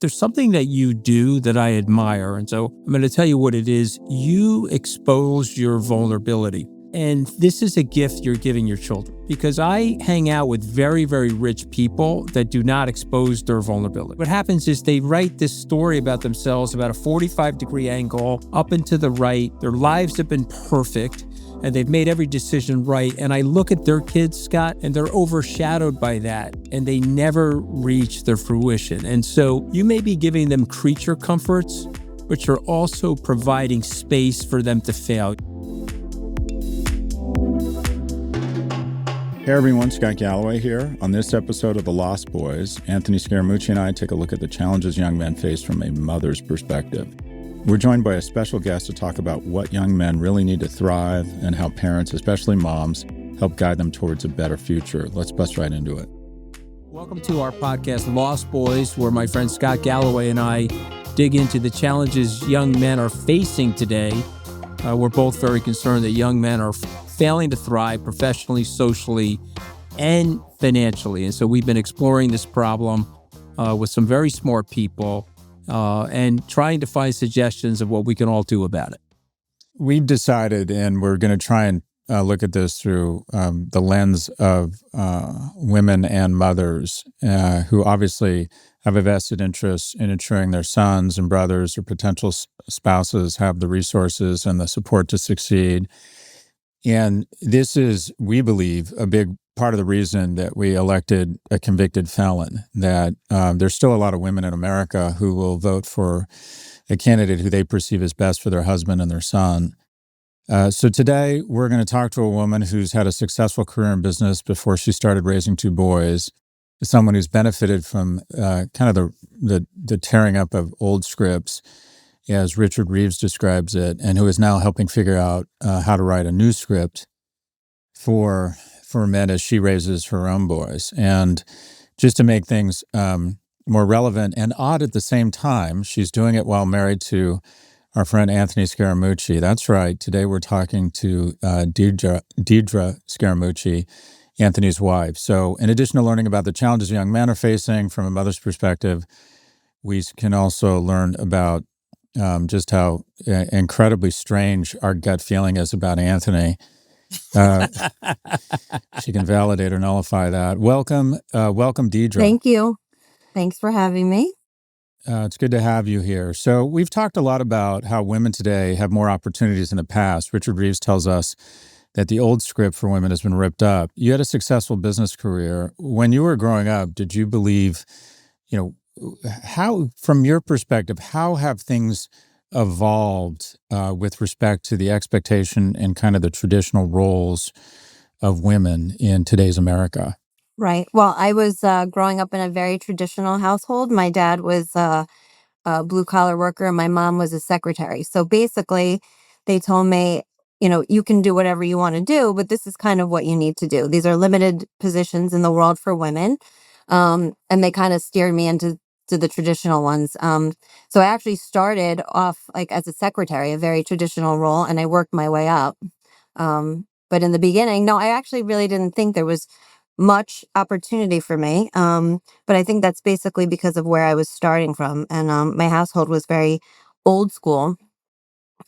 There's something that you do that I admire. And so I'm going to tell you what it is. You expose your vulnerability. And this is a gift you're giving your children, because I hang out with very, very rich people that do not expose their vulnerability. What happens is they write this story about themselves about a 45-degree angle up and to the right. Their lives have been perfect and they've made every decision right. And I look at their kids, Scott, and they're overshadowed by that and they never reach their fruition. And so you may be giving them creature comforts, but you're also providing space for them to fail. Hey everyone, Scott Galloway here. On this episode of The Lost Boys, Anthony Scaramucci and I take a look at the challenges young men face from a mother's perspective. We're joined by a special guest to talk about what young men really need to thrive and how parents, especially moms, help guide them towards a better future. Let's bust right into it. Welcome to our podcast, Lost Boys, where my friend Scott Galloway and I dig into the challenges young men are facing today. We're both very concerned that young men are failing to thrive professionally, socially, and financially. And so we've been exploring this problem with some very smart people and trying to find suggestions of what we can all do about it. We've decided, and we're going to try and look at this through the lens of women and mothers who obviously have a vested interest in ensuring their sons and brothers or potential spouses have the resources and the support to succeed. And this is, we believe, a big part of the reason that we elected a convicted felon, that there's still a lot of women in America who will vote for a candidate who they perceive as best for their husband and their son. So today, we're going to talk to a woman who's had a successful career in business before she started raising two boys, someone who's benefited from kind of the tearing up of old scripts, as Richard Reeves describes it, and who is now helping figure out how to write a new script for men as she raises her own boys. And just to make things more relevant and odd at the same time, she's doing it while married to our friend Anthony Scaramucci. That's right. Today we're talking to Deidre Scaramucci, Anthony's wife. So in addition to learning about the challenges young men are facing from a mother's perspective, we can also learn about just how incredibly strange our gut feeling is about Anthony. She can validate or nullify that. Welcome, Deidre. Thank you. Thanks for having me. It's good to have you here. So we've talked a lot about how women today have more opportunities than the past. Richard Reeves tells us that the old script for women has been ripped up. You had a successful business career. When you were growing up, did you believe, how, from your perspective, how have things evolved with respect to the expectation and kind of the traditional roles of women in today's America? Right. Well, I was growing up in a very traditional household. My dad was a blue-collar worker and my mom was a secretary. So basically, they told me, you can do whatever you want to do, but this is kind of what you need to do. These are limited positions in the world for women. And they kind of steered me into the traditional ones. So I actually started off like as a secretary, a very traditional role, and I worked my way up. But in the beginning, no, I actually really didn't think there was much opportunity for me. But I think that's basically because of where I was starting from. And my household was very old school.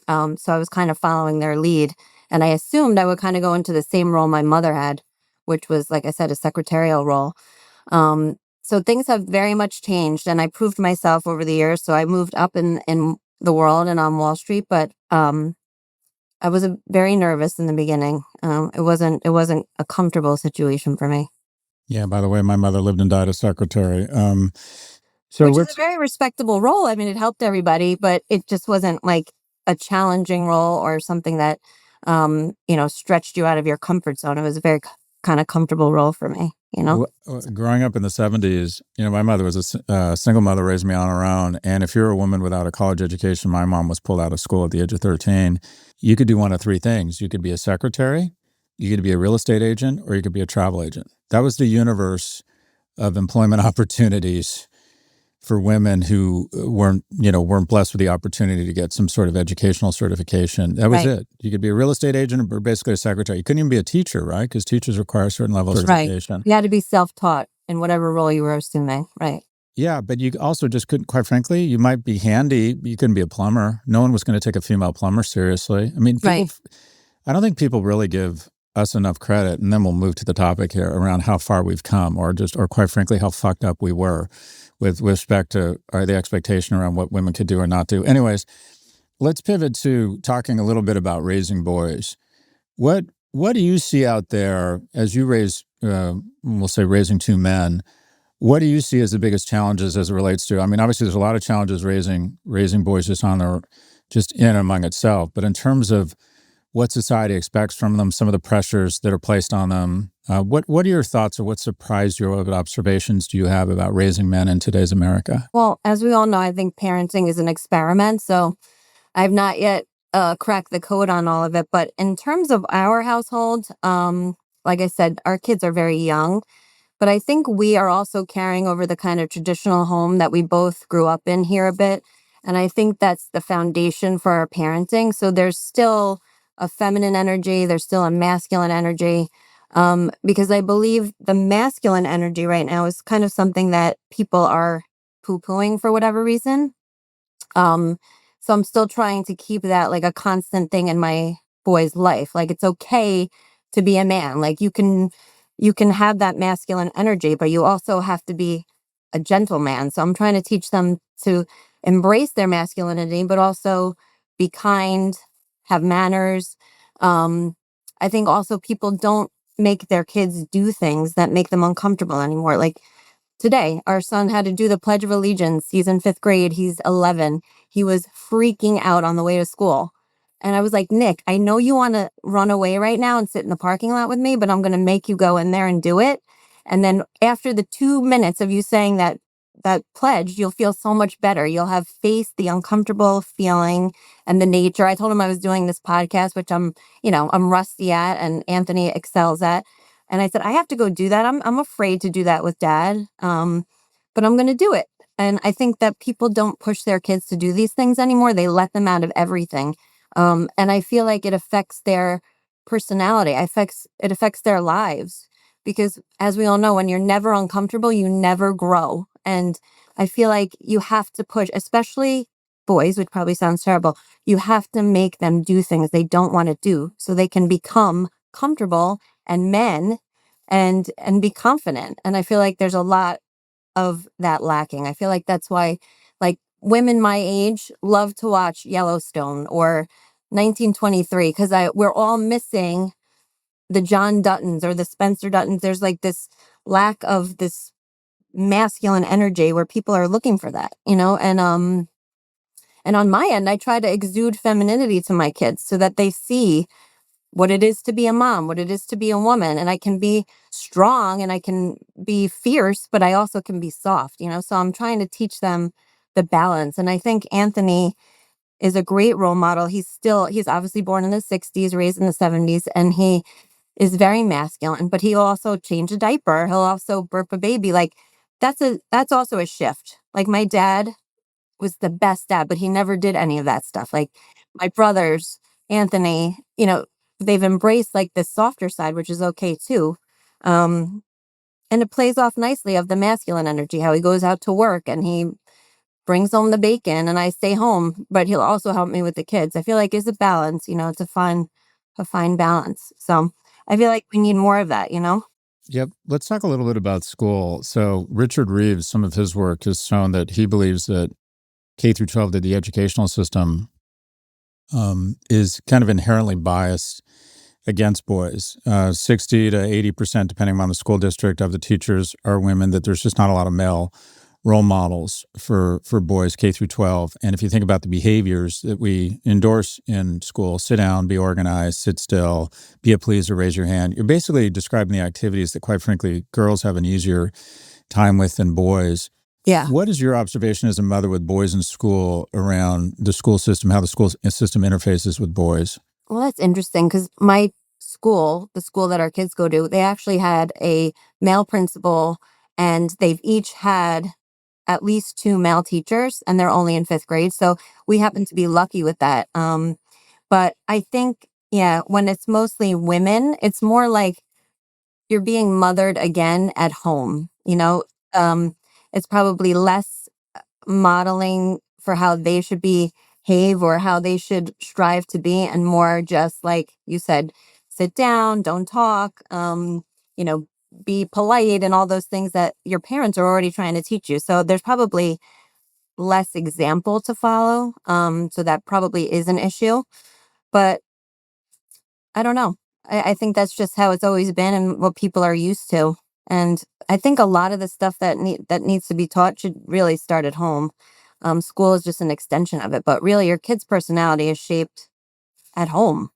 So I was kind of following their lead. And I assumed I would kind of go into the same role my mother had, which was, like I said, a secretarial role. So things have very much changed, and I proved myself over the years. So I moved up in the world and on Wall Street, but I was very nervous in the beginning. It wasn't a comfortable situation for me. Yeah, by the way, my mother lived and died as secretary. Which is a very respectable role. I mean, it helped everybody, but it just wasn't like a challenging role or something that, stretched you out of your comfort zone. It was a very kind of comfortable role for me. Growing up in the 70s, my mother was a single mother, raised me on her own. And if you're a woman without a college education, my mom was pulled out of school at the age of 13. You could do one of three things. You could be a secretary, you could be a real estate agent, or you could be a travel agent. That was the universe of employment opportunities for women who weren't blessed with the opportunity to get some sort of educational certification. That was it. You could be a real estate agent or basically a secretary. You couldn't even be a teacher, right? Because teachers require a certain level of certification. You had to be self-taught in whatever role you were assuming, right? Yeah, but you also just couldn't, quite frankly, you might be handy. You couldn't be a plumber. No one was going to take a female plumber seriously. I mean, Right. I don't think people really give us enough credit, and then we'll move to the topic here around how far we've come, or quite frankly, how fucked up we were with respect to the expectation around what women could do or not do. Anyways, let's pivot to talking a little bit about raising boys. What do you see out there as you raise, we'll say, raising two men? What do you see as the biggest challenges as it relates to? I mean, obviously, there's a lot of challenges raising boys just in and among itself. But in terms of what society expects from them, some of the pressures that are placed on them, what are your thoughts, or what surprised you? What observations do you have about raising men in today's America? Well, as we all know, I think parenting is an experiment. So I've not yet cracked the code on all of it. But in terms of our household, like I said, our kids are very young. But I think we are also carrying over the kind of traditional home that we both grew up in here a bit. And I think that's the foundation for our parenting. So there's still a feminine energy, there's still a masculine energy. Because I believe the masculine energy right now is kind of something that people are poo pooing for whatever reason. Um, so I'm still trying to keep that like a constant thing in my boy's life. Like it's okay to be a man. Like you can have that masculine energy, but you also have to be a gentleman. So I'm trying to teach them to embrace their masculinity, but also be kind, have manners. Um, I think also people don't make their kids do things that make them uncomfortable anymore. Like today, our son had to do the Pledge of Allegiance. He's in fifth grade. He's 11. He was freaking out on the way to school. And I was like, Nick, I know you want to run away right now and sit in the parking lot with me, but I'm going to make you go in there and do it. And then after the 2 minutes of you saying that pledge, you'll feel so much better. You'll have faced the uncomfortable feeling and the nature. I told him I was doing this podcast, which I'm rusty at and Anthony excels at. And I said, I have to go do that. I'm afraid to do that with dad. But I'm going to do it. And I think that people don't push their kids to do these things anymore. They let them out of everything. And I feel like it affects their personality. It affects their lives because as we all know, when you're never uncomfortable, you never grow. And I feel like you have to push, especially boys, which probably sounds terrible. You have to make them do things they don't want to do so they can become comfortable and men and be confident. And I feel like there's a lot of that lacking. I feel like that's why like women my age love to watch Yellowstone or 1923 because I we're all missing the John Duttons or the Spencer Duttons. There's like this lack of this masculine energy where people are looking for that, and on my end I try to exude femininity to my kids so that they see what it is to be a mom, what it is to be a woman. And I can be strong and I can be fierce, but I also can be soft. So I'm trying to teach them the balance. And I think Anthony is a great role model. He's obviously born in the 60s, raised in the 70s, and he is very masculine, but he'll also change a diaper. He'll also burp a baby. Like that's also a shift. Like my dad was the best dad, but he never did any of that stuff. Like my brothers, Anthony, they've embraced like this softer side, which is okay too. Um, and it plays off nicely of the masculine energy, how he goes out to work and he brings home the bacon and I stay home, but he'll also help me with the kids. I feel like it's a balance, it's a fine balance. So I feel like we need more of that. Yep. Let's talk a little bit about school. So Richard Reeves, some of his work has shown that he believes that K through 12, that the educational system is kind of inherently biased against boys. 60 to 80%, depending on the school district, of the teachers are women, that there's just not a lot of male role models for boys K through 12. And if you think about the behaviors that we endorse in school, sit down, be organized, sit still, be a pleaser, raise your hand, you're basically describing the activities that, quite frankly, girls have an easier time with than boys. Yeah. What is your observation as a mother with boys in school around the school system, how the school system interfaces with boys? Well, that's interesting because my school, the school that our kids go to, they actually had a male principal and they've each had at least two male teachers and they're only in fifth grade. So we happen to be lucky with that. But I think, yeah, when it's mostly women, it's more like you're being mothered again at home. Um, it's probably less modeling for how they should behave or how they should strive to be, and more just like you said, sit down, don't talk, you know, be polite, and all those things that your parents are already trying to teach you. So there's probably less example to follow. So that probably is an issue. But I don't know. I think that's just how it's always been and what people are used to. And I think a lot of the stuff that needs to be taught should really start at home. School is just an extension of it, but really your kid's personality is shaped at home.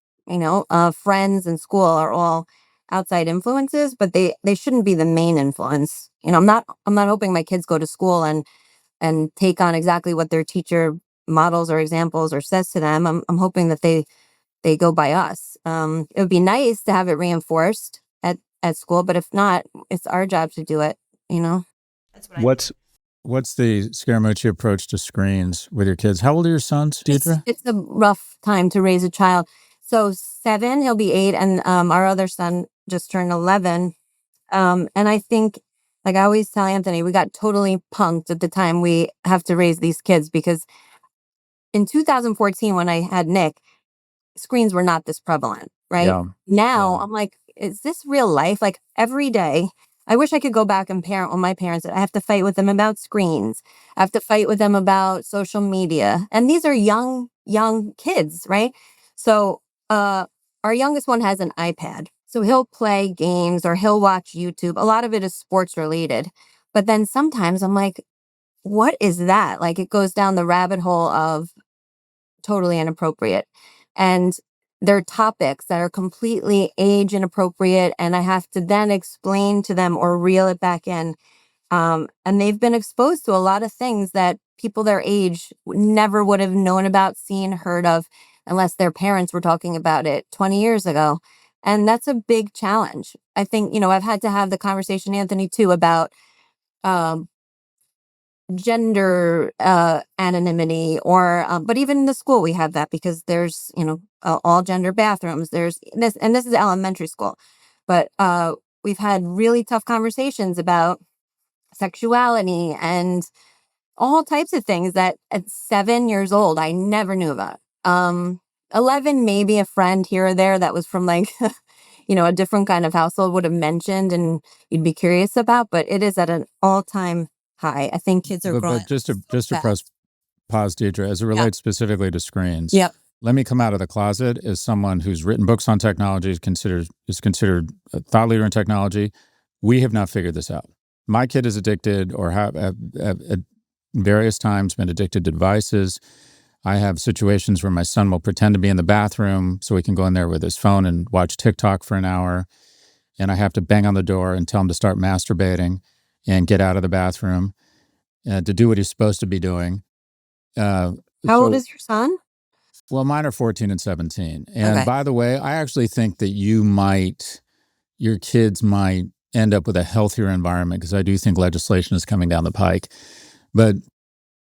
Friends and school are all outside influences, but they shouldn't be the main influence. I'm not hoping my kids go to school and take on exactly what their teacher models or examples or says to them. I'm hoping that they go by us. It would be nice to have it reinforced at school, but if not, it's our job to do it, you know? That's what What's the Scaramucci approach to screens with your kids? How old are your sons, Deidre? It's a rough time to raise a child. So 7, he'll be 8, and our other son just turned 11. And I think, like I always tell Anthony, we got totally punked at the time we have to raise these kids, because in 2014, when I had Nick, screens were not this prevalent, right? Yeah. Now Yeah. I'm like, is this real life? Like every day, I wish I could go back and parent with my parents. I have to fight with them about screens. I have to fight with them about social media. And these are young kids, right? So our youngest one has an iPad. So he'll play games or he'll watch YouTube. A lot of it is sports related. But then sometimes I'm like, what is that? Like it goes down the rabbit hole of totally inappropriate. And they're topics that are completely age inappropriate. And I have to then explain to them or reel it back in. And they've been exposed to a lot of things that people their age never would have known about, seen, heard of, unless their parents were talking about it 20 years ago. And that's a big challenge. I think, I've had to have the conversation, Anthony, too, about um, gender anonymity, or but even in the school we have that, because there's all gender bathrooms, there's this, and this is elementary school, but we've had really tough conversations about sexuality and all types of things that at 7 years old I never knew about. 11, maybe a friend here or there that was from like a different kind of household would have mentioned and you'd be curious about, but it is at an all-time high. I think kids are growing But just to fast. press pause, Deidre, as it relates specifically to screens. Yep. Let me come out of the closet as someone who's written books on technology, is considered a thought leader in technology. We have not figured this out. My kid is addicted, or have at various times been addicted to devices. I have situations where my son will pretend to be in the bathroom so he can go in there with his phone and watch TikTok for an hour. And I have to bang on the door and tell him to start masturbating and get out of the bathroom to do what he's supposed to be doing. How old is your son? Well, mine are 14 and 17. And Okay. by the way, I actually think that your kids might end up with a healthier environment, because I do think legislation is coming down the pike. But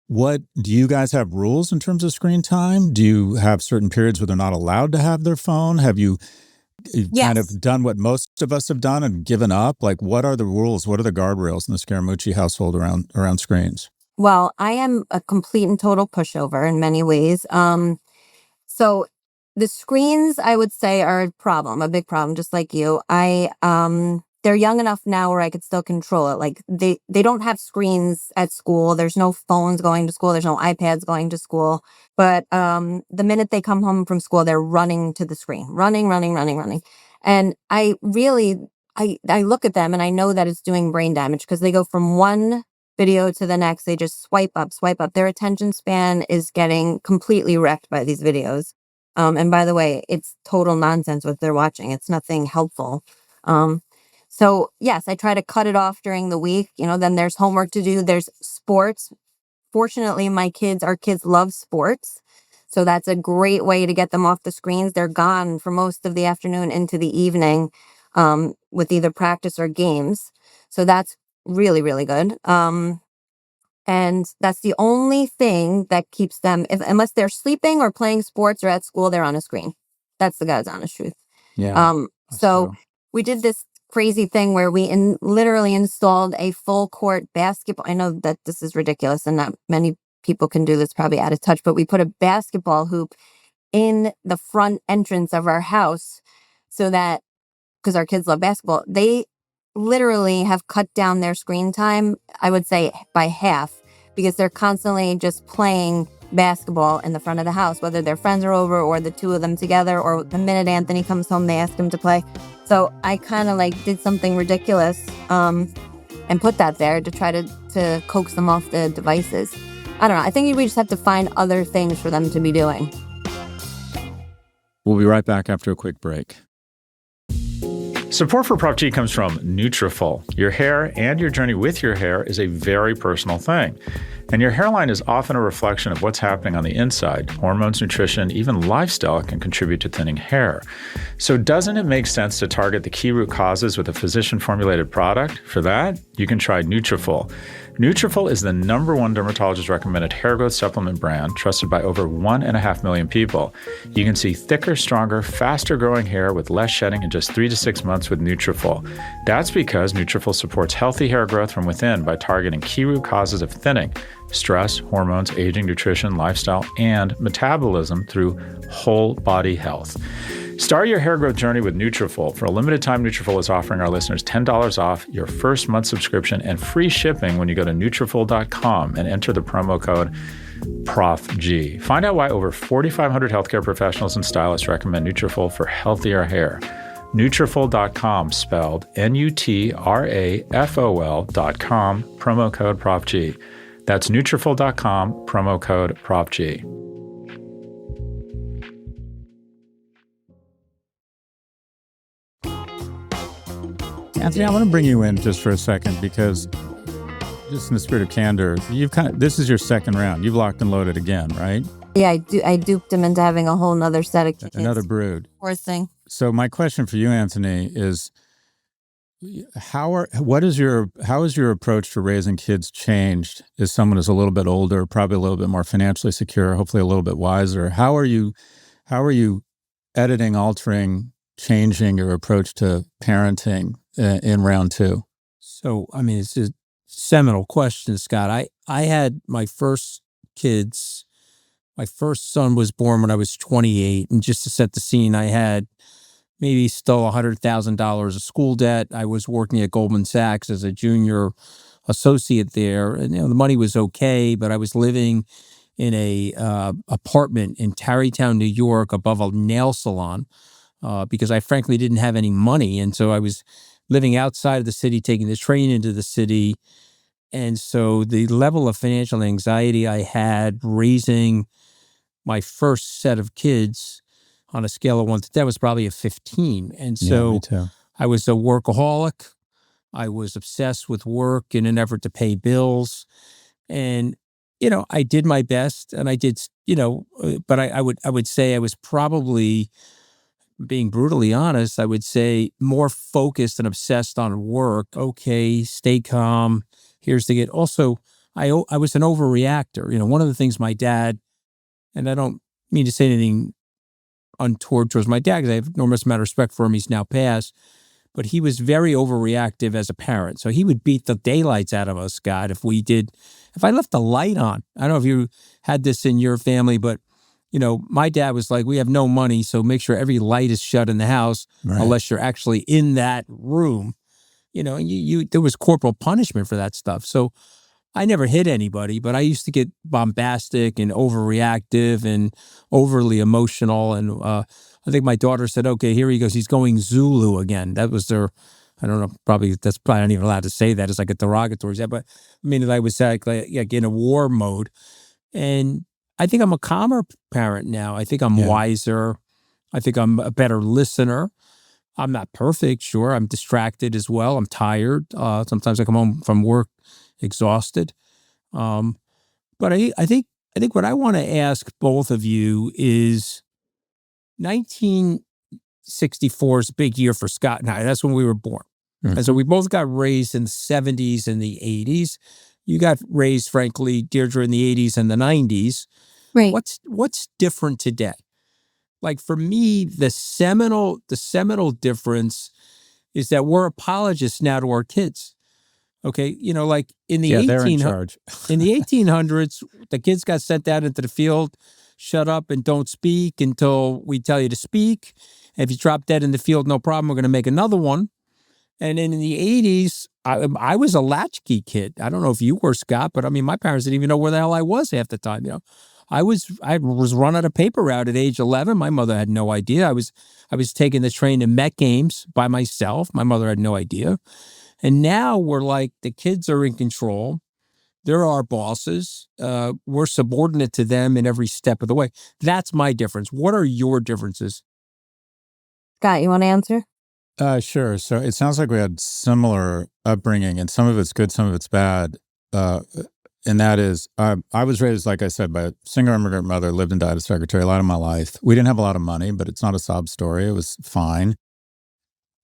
do you guys have rules in terms of screen time? Do you have certain periods where they're not allowed to have their phone? Have you kind of done what most of us have done and given up? Like, what are the rules? What are the guardrails in the Scaramucci household around screens? Well, I am a complete and total pushover in many ways. So the screens, I would say, are a problem, a big problem, just like you. They're young enough now where I could still control it. Like they don't have screens at school. There's no phones going to school. There's no iPads going to school. But the minute they come home from school, they're running to the screen, running, running, running, running. And I look at them and I know that it's doing brain damage, because they go from one video to the next. They just swipe up, swipe up. Their attention span is getting completely wrecked by these videos. And by the way, it's total nonsense what they're watching. It's nothing helpful. So yes, I try to cut it off during the week. Then there's homework to do. There's sports. Fortunately, our kids love sports. So that's a great way to get them off the screens. They're gone for most of the afternoon into the evening with either practice or games. So that's really, really good. And that's the only thing that keeps them, unless they're sleeping or playing sports or at school, they're on a screen. That's the God's honest truth. Yeah. So true. we did this crazy thing where we literally installed a full court basketball. I know that this is ridiculous and not many people can do this, probably out of touch, but we put a basketball hoop in the front entrance of our house so that, because our kids love basketball, they literally have cut down their screen time, I would say, by half, because they're constantly just playing basketball in the front of the house, whether their friends are over or the two of them together, or the minute Anthony comes home, they ask him to play. So I kind of like did something ridiculous and put that there to try to coax them off the devices. I don't know. I think we just have to find other things for them to be doing. We'll be right back after a quick break. Support for Prof G comes from Nutrafol. Your hair and your journey with your hair is a very personal thing. And your hairline is often a reflection of what's happening on the inside. Hormones, nutrition, even lifestyle can contribute to thinning hair. So doesn't it make sense to target the key root causes with a physician-formulated product? For that, you can try Nutrafol. Nutrafol is the #1 dermatologist-recommended hair growth supplement brand, trusted by over 1.5 million people. You can see thicker, stronger, faster-growing hair with less shedding in just 3 to 6 months with Nutrafol. That's because Nutrafol supports healthy hair growth from within by targeting key root causes of thinning: stress, hormones, aging, nutrition, lifestyle, and metabolism through whole body health. Start your hair growth journey with Nutrafol. For a limited time, Nutrafol is offering our listeners $10 off your first month subscription and free shipping when you go to Nutrafol.com and enter the promo code Prof G. Find out why over 4,500 healthcare professionals and stylists recommend Nutrafol for healthier hair. Nutrafol.com, spelled Nutrafol.com, promo code Prof G. That's Nutrafol.com, promo code Prof G. Anthony, I want to bring you in just for a second because, just in the spirit of candor, this is your second round. You've locked and loaded again, right? Yeah, I duped him into having a whole nother set of kids. Another brood. Poor thing. So my question for you, Anthony, is how has your approach to raising kids changed as someone who's a little bit older, probably a little bit more financially secure, hopefully a little bit wiser? How are you editing, altering, changing your approach to parenting in round two? So, I mean, it's a seminal question, Scott. I had my first kids. My first son was born when I was 28. And just to set the scene, I had maybe still $100,000 of school debt. I was working at Goldman Sachs as a junior associate there. And, the money was okay, but I was living in a apartment in Tarrytown, New York, above a nail salon because I frankly didn't have any money. And so I was living outside of the city, taking the train into the city. And so the level of financial anxiety I had raising my first set of kids on a scale of 1 to 10 was probably a 15. And so me too. I was a workaholic. I was obsessed with work in an effort to pay bills. And, I did my best and I did, but I would say I was probably, being brutally honest, I would say more focused and obsessed on work. Okay, stay calm. Here's the get. Also, I was an overreactor. One of the things my dad, and I don't mean to say anything untoward towards my dad because I have enormous amount of respect for him. He's now passed, but he was very overreactive as a parent. So he would beat the daylights out of us, Scott, if I left the light on. I don't know if you had this in your family, but my dad was like, we have no money, so make sure every light is shut in the house, right, unless you're actually in that room. And there was corporal punishment for that stuff. So I never hit anybody, but I used to get bombastic and overreactive and overly emotional. And I think my daughter said, okay, here he goes. He's going Zulu again. That was their, I don't know, that's probably not even allowed to say that. It's like a derogatory. But I mean, I was like in a war mode. And I think I'm a calmer parent now. I think I'm wiser. I think I'm a better listener. I'm not perfect, sure. I'm distracted as well. I'm tired. Sometimes I come home from work exhausted. But I think what I want to ask both of you is 1964 is a big year for Scott and I. That's when we were born. Mm-hmm. And so we both got raised in the 70s and the 80s. You got raised, frankly, Deirdre, in the 80s and the 90s. Right. What's different today? Like for me, the seminal difference is that we're apologists now to our kids. Okay, like in the they're in charge. in the 1800s, the kids got sent out into the field, shut up and don't speak until we tell you to speak. If you drop dead in the field, no problem. We're going to make another one. And then in the 80s, I was a latchkey kid. I don't know if you were, Scott, but I mean, my parents didn't even know where the hell I was half the time. I was running a paper route at age 11. My mother had no idea. I was taking the train to Met games by myself. My mother had no idea. And now we're like, the kids are in control. They're our bosses. We're subordinate to them in every step of the way. That's my difference. What are your differences? Scott, you want to answer? Sure. So it sounds like we had similar upbringing, and some of it's good, some of it's bad. And that is, I was raised, like I said, by a single immigrant mother, lived and died a secretary a lot of my life. We didn't have a lot of money, but it's not a sob story. It was fine.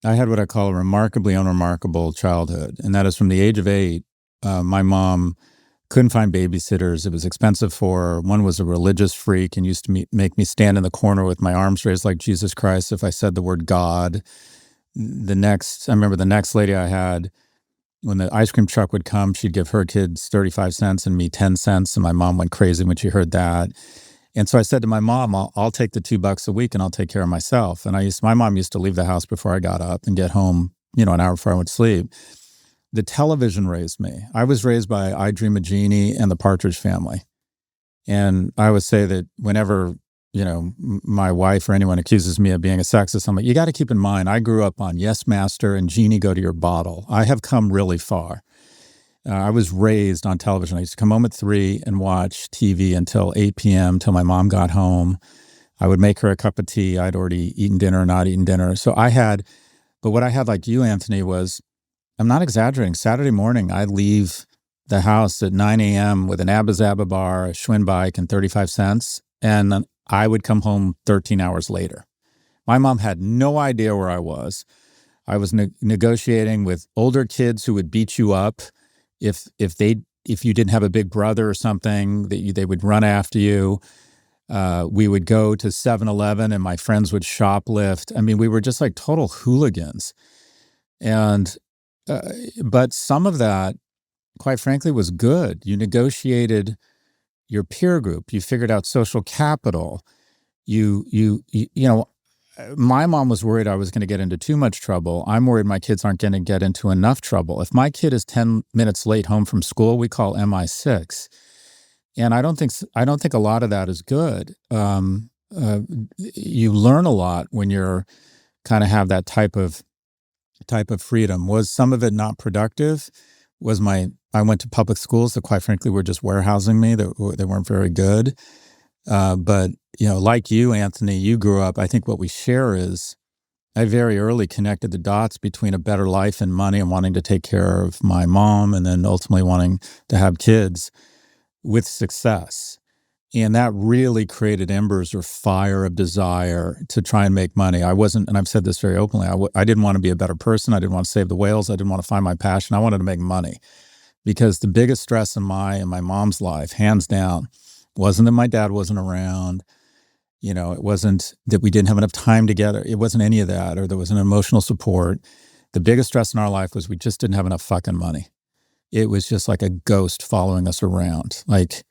I had what I call a remarkably unremarkable childhood, and that is from the age of 8, my mom couldn't find babysitters. It was expensive for her. One was a religious freak and used to make me stand in the corner with my arms raised like Jesus Christ if I said the word God. I remember the next lady I had, when the ice cream truck would come, she'd give her kids 35 cents and me 10 cents. And my mom went crazy when she heard that. And so I said to my mom, I'll take the $2 a week and I'll take care of myself. And my mom used to leave the house before I got up and get home, an hour before I went to sleep. The television raised me. I was raised by I Dream of Jeannie and the Partridge Family. And I would say that whenever, my wife or anyone accuses me of being a sexist, I'm like, you got to keep in mind, I grew up on Yes Master and Jeannie Go to Your Bottle. I have come really far. I was raised on television. I used to come home at 3 and watch TV until 8 p.m. till my mom got home. I would make her a cup of tea. I'd already eaten dinner or not eaten dinner. But what I had like you, Anthony, was, I'm not exaggerating, Saturday morning, I'd leave the house at 9 a.m. with an Abba Zaba bar, a Schwinn bike, and 35 cents. And I would come home 13 hours later. My mom had no idea where I was. I was negotiating with older kids who would beat you up if you didn't have a big brother or something, they would run after you. We would go to 7-Eleven and my friends would shoplift. I mean, we were just like total hooligans. And but some of that, quite frankly, was good. You negotiated your peer group. You figured out social capital. My mom was worried I was going to get into too much trouble. I'm worried my kids aren't going to get into enough trouble. If my kid is 10 minutes late home from school, we call MI6. And I don't think a lot of that is good. You learn a lot when you're kind of have that type of freedom. Was some of it not productive? I went to public schools that quite frankly were just warehousing me. They weren't very good. But, like you, Anthony, you grew up, I think what we share is I very early connected the dots between a better life and money and wanting to take care of my mom and then ultimately wanting to have kids with success. And that really created embers or fire of desire to try and make money. And I've said this very openly, I didn't want to be a better person. I didn't want to save the whales. I didn't want to find my passion. I wanted to make money. Because the biggest stress in my and my mom's life, hands down, wasn't that my dad wasn't around. It wasn't that we didn't have enough time together. It wasn't any of that, or there was an emotional support. The biggest stress in our life was we just didn't have enough fucking money. It was just like a ghost following us around. Like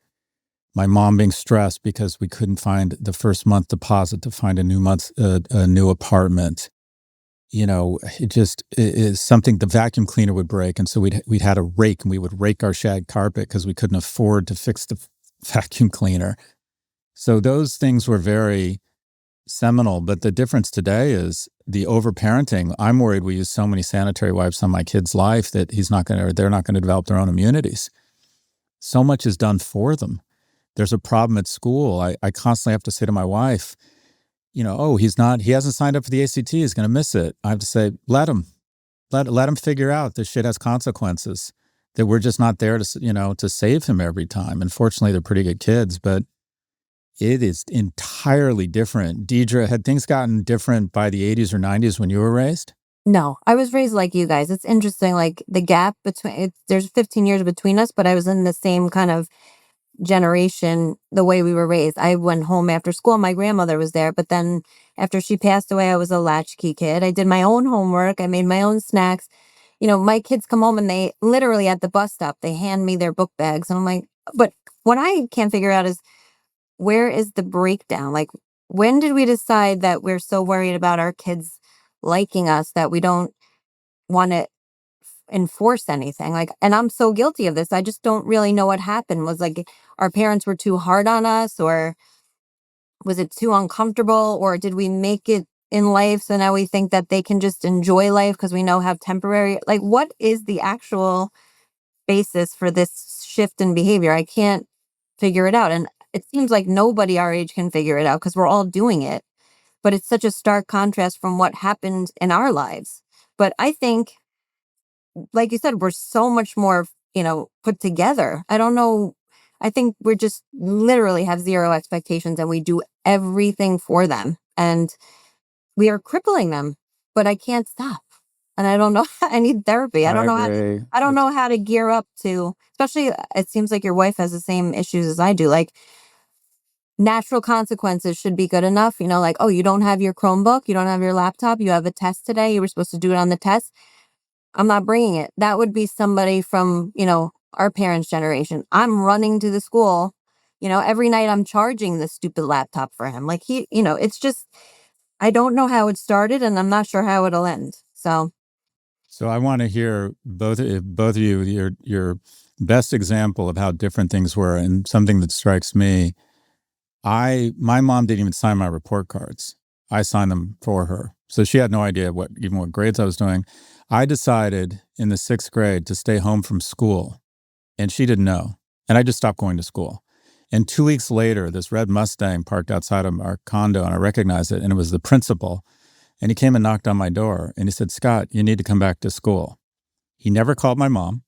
my mom being stressed because we couldn't find the first month deposit to find a new apartment. It is something. The vacuum cleaner would break, and so we'd had a rake, and we would rake our shag carpet because we couldn't afford to fix the vacuum cleaner. So those things were very seminal. But the difference today is the overparenting. I'm worried we use so many sanitary wipes on my kid's life that they're not going to develop their own immunities. So much is done for them. There's a problem at school. I constantly have to say to my wife, he hasn't signed up for the ACT, he's going to miss it. I have to say, let him figure out this shit has consequences, that we're just not there to save him every time. And fortunately, they're pretty good kids, but it is entirely different. Deidre, had things gotten different by the 80s or 90s when you were raised? No, I was raised like you guys. It's interesting, like the gap there's 15 years between us, but I was in the same kind of generation, the way we were raised. I went home after school. My grandmother was there, but then after she passed away, I was a latchkey kid. I did my own homework. I made my own snacks. My kids come home and they literally at the bus stop, they hand me their book bags. And I'm like, but what I can't figure out is where is the breakdown? Like, when did we decide that we're so worried about our kids liking us that we don't want to enforce anything? Like, and I'm so guilty of this. I just don't really know what happened. Was like our parents were too hard on us, or was it too uncomfortable, or did we make it in life so now we think that they can just enjoy life because we know how temporary, like, what is the actual basis for this shift in behavior? I can't figure it out. And it seems like nobody our age can figure it out because we're all doing it. But it's such a stark contrast from what happened in our lives. But I think, like you said, we're so much more, put together. I don't know. I think we're just literally have zero expectations and we do everything for them. And we are crippling them, but I can't stop. And I don't know. I need therapy. I don't know how agree. I don't know how to gear up to, especially it seems like your wife has the same issues as I do. Like, natural consequences should be good enough. Like, oh, you don't have your Chromebook, you don't have your laptop, you have a test today, you were supposed to do it on the test. I'm not bringing it. That would be somebody from, our parents' generation. I'm running to the school, every night I'm charging the stupid laptop for him. Like it's just, I don't know how it started and I'm not sure how it'll end. So I want to hear both of you, your best example of how different things were, and something that strikes me. My mom didn't even sign my report cards. I signed them for her. So she had no idea what grades I was doing. I decided in the 6th grade to stay home from school, and she didn't know. And I just stopped going to school. And 2 weeks later, this red Mustang parked outside of our condo, and I recognized it, and it was the principal. And he came and knocked on my door, and he said, "Scott, you need to come back to school." He never called my mom.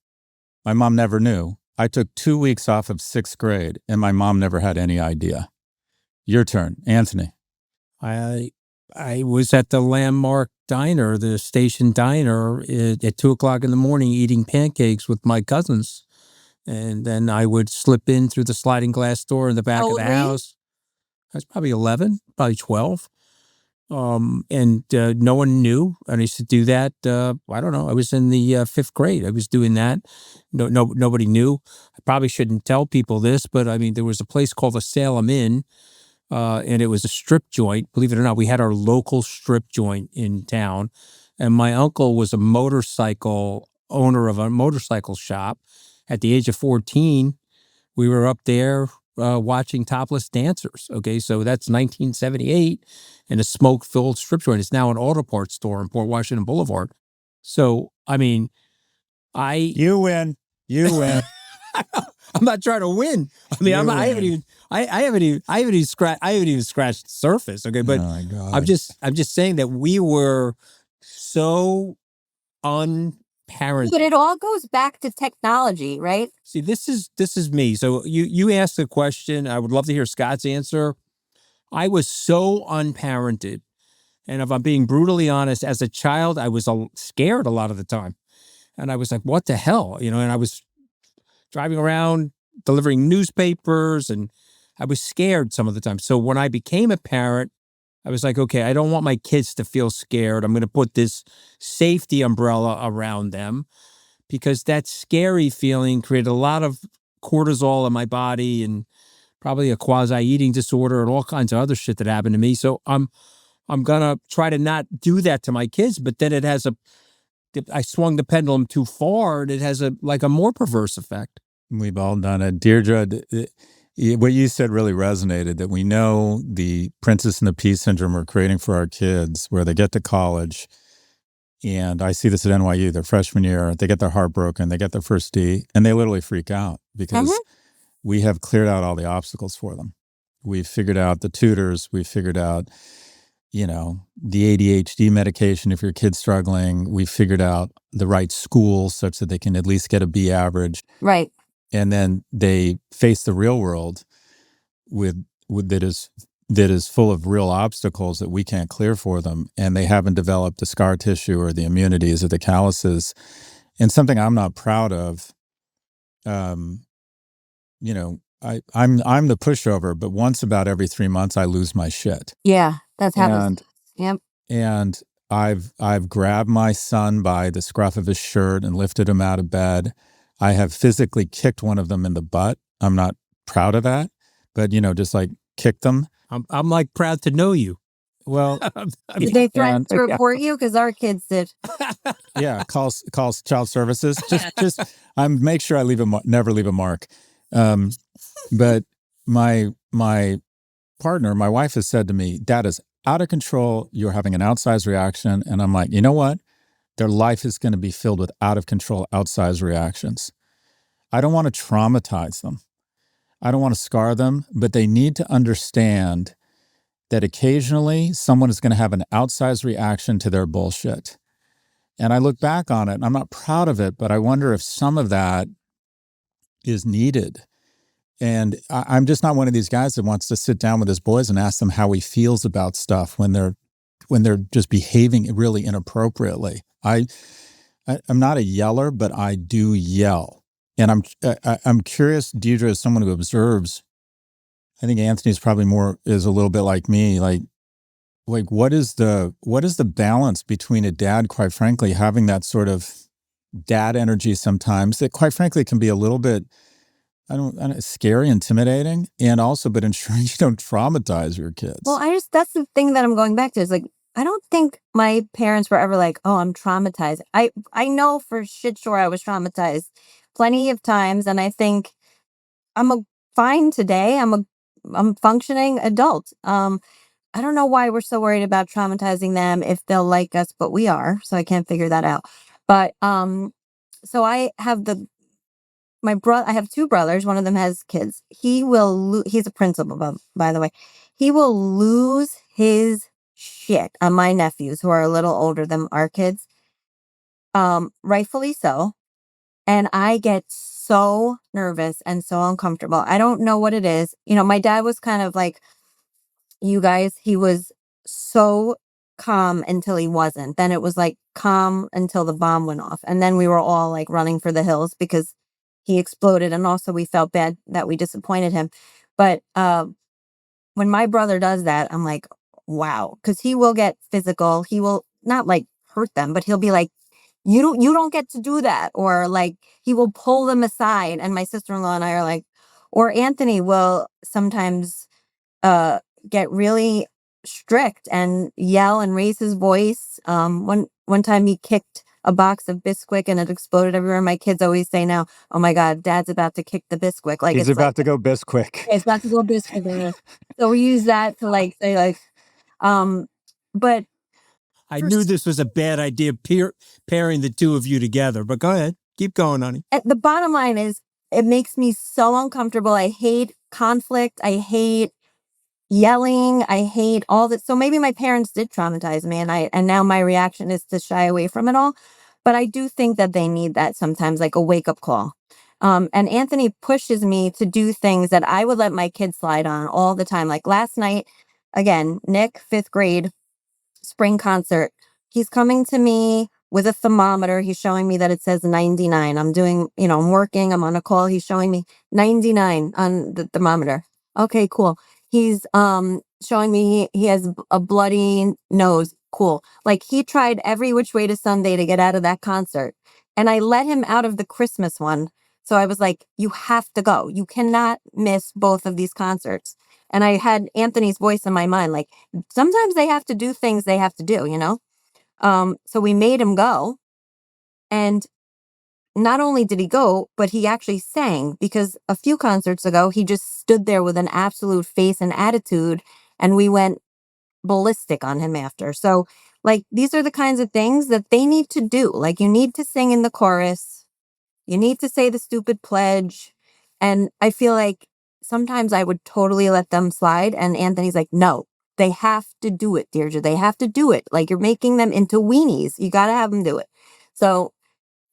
My mom never knew. I took 2 weeks off of 6th grade, and my mom never had any idea. Your turn, Anthony. I was at the Landmark Diner, the station diner, at 2:00 in the morning, eating pancakes with my cousins, and then I would slip in through the sliding glass door in the back How of old the were you? house. I was probably 11, probably 12. And no one knew. And I used to do that. I don't know. I was in the 5th grade. I was doing that. Nobody knew. I probably shouldn't tell people this, but I mean, there was a place called the Salem Inn, and it was a strip joint. Believe it or not, we had our local strip joint in town. And my uncle was a motorcycle owner of a motorcycle shop. At the age of 14, we were up there watching topless dancers. Okay, so that's 1978, and a smoke-filled strip joint. It's now an auto parts store in Port Washington Boulevard. So, I mean, You win. I'm not trying to win. I mean, I haven't even scratched the surface. Okay, but Oh my God. I'm just saying that we were so unparented. But it all goes back to technology, right? See, this is me. So you asked the question. I would love to hear Scott's answer. I was so unparented, and if I'm being brutally honest, as a child, I was scared a lot of the time, and I was like, "What the hell?" And I was driving around delivering newspapers, and I was scared some of the time. So when I became a parent, I was like, "Okay, I don't want my kids to feel scared. I'm going to put this safety umbrella around them." Because that scary feeling created a lot of cortisol in my body and probably a quasi-eating disorder and all kinds of other shit that happened to me. So I'm gonna try to not do that to my kids, but then I swung the pendulum too far, and it has a more perverse effect. We've all done it. Deirdre, what you said really resonated, that we know the Princess and the Pea syndrome we're creating for our kids, where they get to college. And I see this at NYU, their freshman year, they get their heart broken, they get their first D, and they literally freak out because we have cleared out all the obstacles for them. We've figured out the tutors, we've figured out, the ADHD medication if your kid's struggling. We've figured out the right school such that they can at least get a B average. Right. And then they face the real world with that is full of real obstacles that we can't clear for them, and they haven't developed the scar tissue or the immunities or the calluses. And something I'm not proud of, I'm the pushover, but once about every 3 months I lose my shit. Yeah, that's happens. And Yep. and I've grabbed my son by the scruff of his shirt and lifted him out of bed. I have physically kicked one of them in the butt. I'm not proud of that, but just like kicked them. I'm like proud to know you. Well, Did they threaten to yeah. report you? Because our kids did. Yeah, calls child services. Just make sure I never leave a mark. But my partner, my wife, has said to me, "Dad is out of control. You're having an outsized reaction." And I'm like, you know what? Their life is going to be filled with out of control, outsized reactions. I don't want to traumatize them. I don't want to scar them, but they need to understand that occasionally someone is going to have an outsized reaction to their bullshit. And I look back on it and I'm not proud of it, but I wonder if some of that is needed. And I'm just not one of these guys that wants to sit down with his boys and ask them how he feels about stuff when they're just behaving really inappropriately. I'm not a yeller, but I do yell. And I'm curious, Deidre, as someone who observes, I think Anthony's probably is a little bit like me. Like what is the balance between a dad, quite frankly, having that sort of dad energy sometimes that, quite frankly, can be a little bit, I don't scary, intimidating, and also, but ensuring you don't traumatize your kids. Well, that's the thing that I'm going back to is like, I don't think my parents were ever like, oh, I'm traumatized. I know for shit sure I was traumatized plenty of times. And I think I'm fine today. I'm functioning adult. I don't know why we're so worried about traumatizing them if they'll like us, but we are. So I can't figure that out. But so I have I have two brothers. One of them has kids. He's a principal, by the way. He will lose his shit on my nephews who are a little older than our kids. Rightfully so. And I get so nervous and so uncomfortable. I don't know what it is. My dad was kind of like you guys. He was so calm until he wasn't. Then it was like calm until the bomb went off. And then we were all like running for the hills because he exploded. And also we felt bad that we disappointed him. But when my brother does that, I'm like, wow, because he will get physical. He will not like hurt them, but he'll be like, you don't get to do that. Or like he will pull them aside. And my sister-in-law and I are like, or Anthony will sometimes get really strict and yell and raise his voice. One time he kicked a box of Bisquick and it exploded everywhere. My kids always say now, "Oh my God, Dad's about to kick the Bisquick." Like he's about to go Bisquick. It's about to go Bisquick. So we use that to like say like, but I knew this was a bad idea, pairing the two of you together. But go ahead, keep going, honey. The bottom line is, it makes me so uncomfortable. I hate conflict. I hate yelling. I hate all that. So maybe my parents did traumatize me, and now my reaction is to shy away from it all. But I do think that they need that sometimes, like a wake up call. And Anthony pushes me to do things that I would let my kids slide on all the time. Like last night, again, Nick, 5th grade, spring concert. He's coming to me with a thermometer. He's showing me that it says 99. I'm working, I'm on a call. He's showing me 99 on the thermometer. Okay, cool. He's showing me he has a bloody nose. Cool. Like he tried every which way to Sunday to get out of that concert. And I let him out of the Christmas one. So I was like, you have to go. You cannot miss both of these concerts. And I had Anthony's voice in my mind, like, sometimes they have to do things they have to do. So we made him go. And not only did he go, but he actually sang, because a few concerts ago, he just stood there with an absolute face and attitude, and we went ballistic on him after. So, like, these are the kinds of things that they need to do. Like, you need to sing in the chorus. You need to say the stupid pledge. And I feel like sometimes I would totally let them slide. And Anthony's like, no, they have to do it, Deirdre. They have to do it. Like, you're making them into weenies. You got to have them do it. So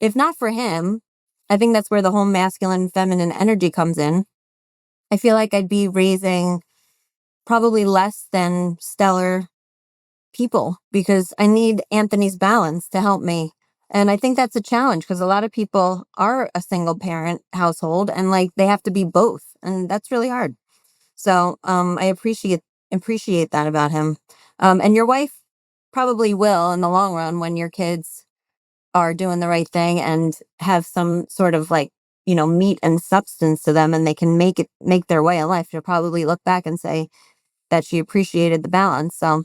if not for him, I think that's where the whole masculine, feminine energy comes in. I feel like I'd be raising probably less than stellar people, because I need Anthony's balance to help me. And I think that's a challenge, because a lot of people are a single parent household and like they have to be both. and that's really hard. So I appreciate that about him. And your wife probably will in the long run when your kids are doing the right thing and have some sort of like, meat and substance to them, and they can make their way in life. She'll probably look back and say that she appreciated the balance. So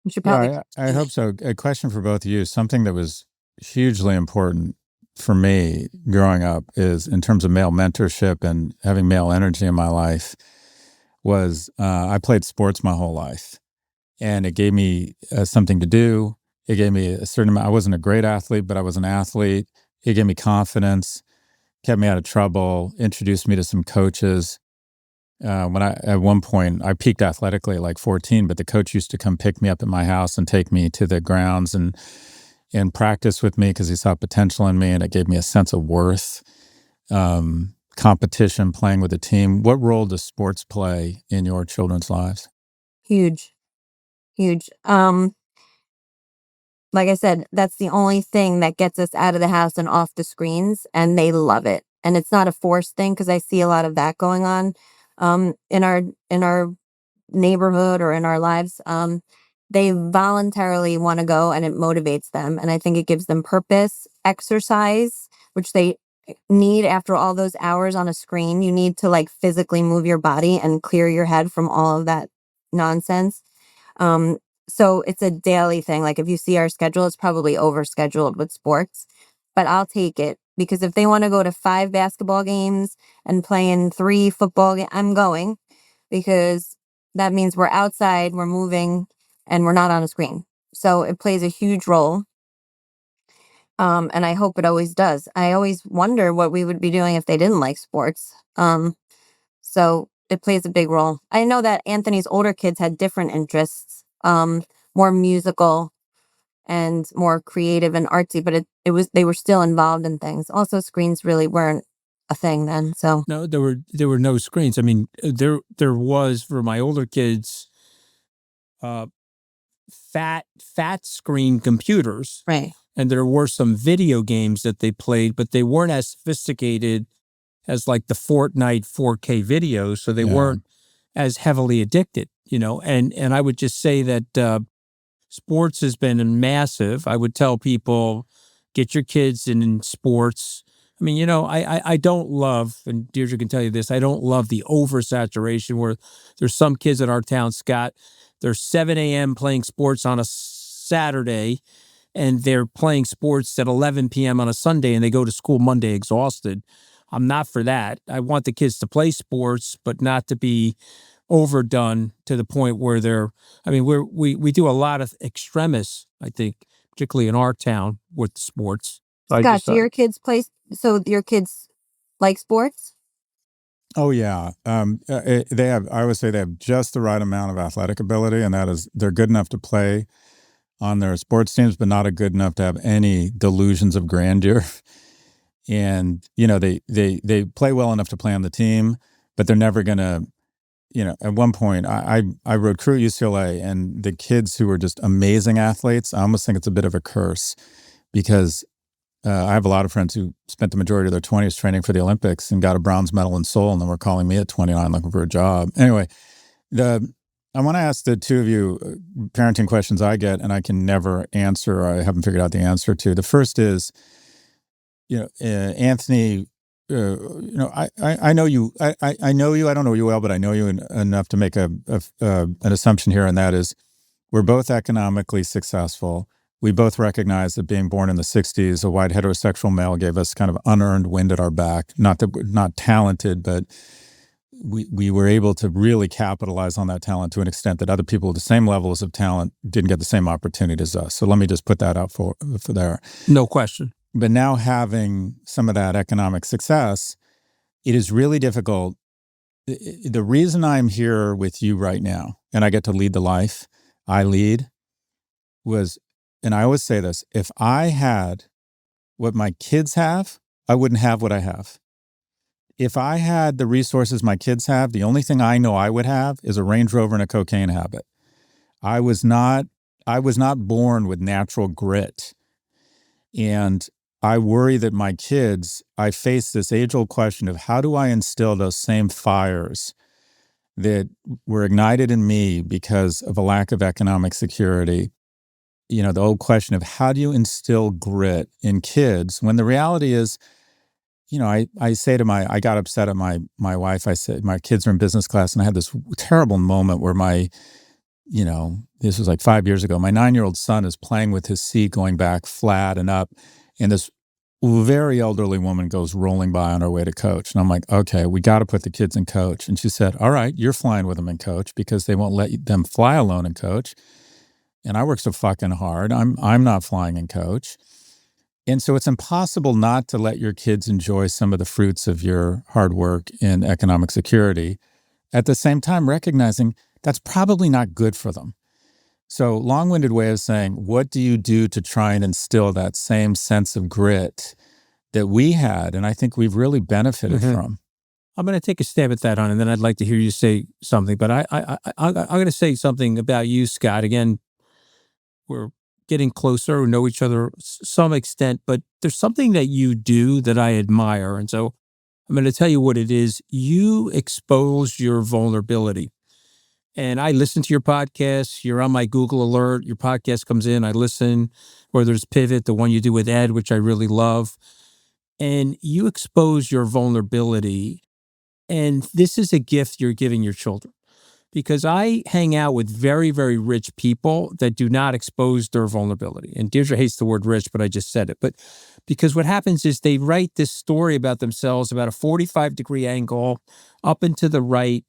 you should probably. Yeah, I hope so. A question for both of you. Something that was hugely important for me growing up is in terms of male mentorship and having male energy in my life was I played sports my whole life, and it gave me something to do. It gave me a certain amount. I wasn't a great athlete, but I was an athlete. It gave me confidence, kept me out of trouble, introduced me to some coaches. At one point, I peaked athletically at like 14, but the coach used to come pick me up at my house and take me to the grounds and practice with me because he saw potential in me, and it gave me a sense of worth. Competition, playing with a team. What role does sports play in your children's lives? Huge, huge. Like I said, that's the only thing that gets us out of the house and off the screens, and they love it. And it's not a forced thing because I see a lot of that going on in our neighborhood or in our lives. They voluntarily want to go, and it motivates them, and I think it gives them purpose. Exercise, which they need after all those hours on a screen. You need to like physically move your body and clear your head from all of that nonsense. Um, so it's a daily thing. Like if you see our schedule, it's probably overscheduled with sports, but I'll take it because if they want to go to 5 basketball games and play in 3 football games, I'm going because that means we're outside, we're moving, and we're not on a screen. So it plays a huge role. And I hope it always does. I always wonder what we would be doing if they didn't like sports. So it plays a big role. I know that Anthony's older kids had different interests, more musical and more creative and artsy, but they were still involved in things. Also, screens really weren't a thing then. So No, there were no screens. I mean, there was for my older kids, uh, fat screen computers, right, and there were some video games that they played, but they weren't as sophisticated as like the Fortnite 4K videos, so they Yeah. weren't as heavily addicted, And I would just say that sports has been massive. I would tell people, get your kids in sports. I mean, I don't love, and Deirdre can tell you this, I don't love the oversaturation where there's some kids in our town, Scott, they're 7 a.m. playing sports on a Saturday, and they're playing sports at 11 p.m. on a Sunday, and they go to school Monday exhausted. I'm not for that. I want the kids to play sports, but not to be overdone to the point where we do a lot of extremists, I think, particularly in our town with sports. Scott, do your kids play? So your kids like sports? Oh yeah, they have. I would say they have just the right amount of athletic ability, and that is they're good enough to play on their sports teams, but not good enough to have any delusions of grandeur. And they play well enough to play on the team, but they're never gonna. At one point, I recruit UCLA, and the kids who were just amazing athletes, I almost think it's a bit of a curse because I have a lot of friends who spent the majority of their 20s training for the Olympics and got a bronze medal in Seoul, and then were calling me at 29 looking for a job. Anyway, I want to ask the two of you parenting questions I get, and I can never answer, or I haven't figured out the answer to. The first is, Anthony, I know you. I know you. I don't know you well, but I know you enough to make an assumption here, and that is, we're both economically successful. We both recognize that being born in the 60s, a white heterosexual male gave us kind of unearned wind at our back. Not that we're not talented, but we were able to really capitalize on that talent to an extent that other people with the same levels of talent didn't get the same opportunity as us. So let me just put that out for there. No question. But now having some of that economic success, it is really difficult. The reason I'm here with you right now, and I get to lead the life I lead, was, and I always say this, if I had what my kids have, I wouldn't have what I have. If I had the resources my kids have, the only thing I know I would have is a Range Rover and a cocaine habit. I was not born with natural grit. And I worry that my kids, I face this age-old question of how do I instill those same fires that were ignited in me because of a lack of economic security. The old question of how do you instill grit in kids when the reality is, I say to I got upset at my wife. I said, my kids are in business class, and I had this terrible moment where this was like 5 years ago, my 9-year-old son is playing with his seat going back flat and up, and this very elderly woman goes rolling by on her way to coach. And I'm like, okay, we got to put the kids in coach. And she said, all right, you're flying with them in coach because they won't let them fly alone in coach. And I work so fucking hard. I'm not flying in coach. And so it's impossible not to let your kids enjoy some of the fruits of your hard work in economic security. At the same time, recognizing that's probably not good for them. So long-winded way of saying, what do you do to try and instill that same sense of grit that we had? And I think we've really benefited from. I'm going to take a stab at that, hon, and then I'd like to hear you say something. But I'm going to say something about you, Scott. Again, we're getting closer, we know each other some extent, but there's something that you do that I admire. And so I'm going to tell you what it is. You expose your vulnerability. And I listen to your podcasts. You're on my Google alert. Your podcast comes in. I listen, whether it's Pivot, the one you do with Ed, which I really love. And you expose your vulnerability. And this is a gift you're giving your children. Because I hang out with very, very rich people that do not expose their vulnerability. And Deidre hates the word rich, but I just said it. But because what happens is they write this story about themselves about a 45-degree angle up and to the right.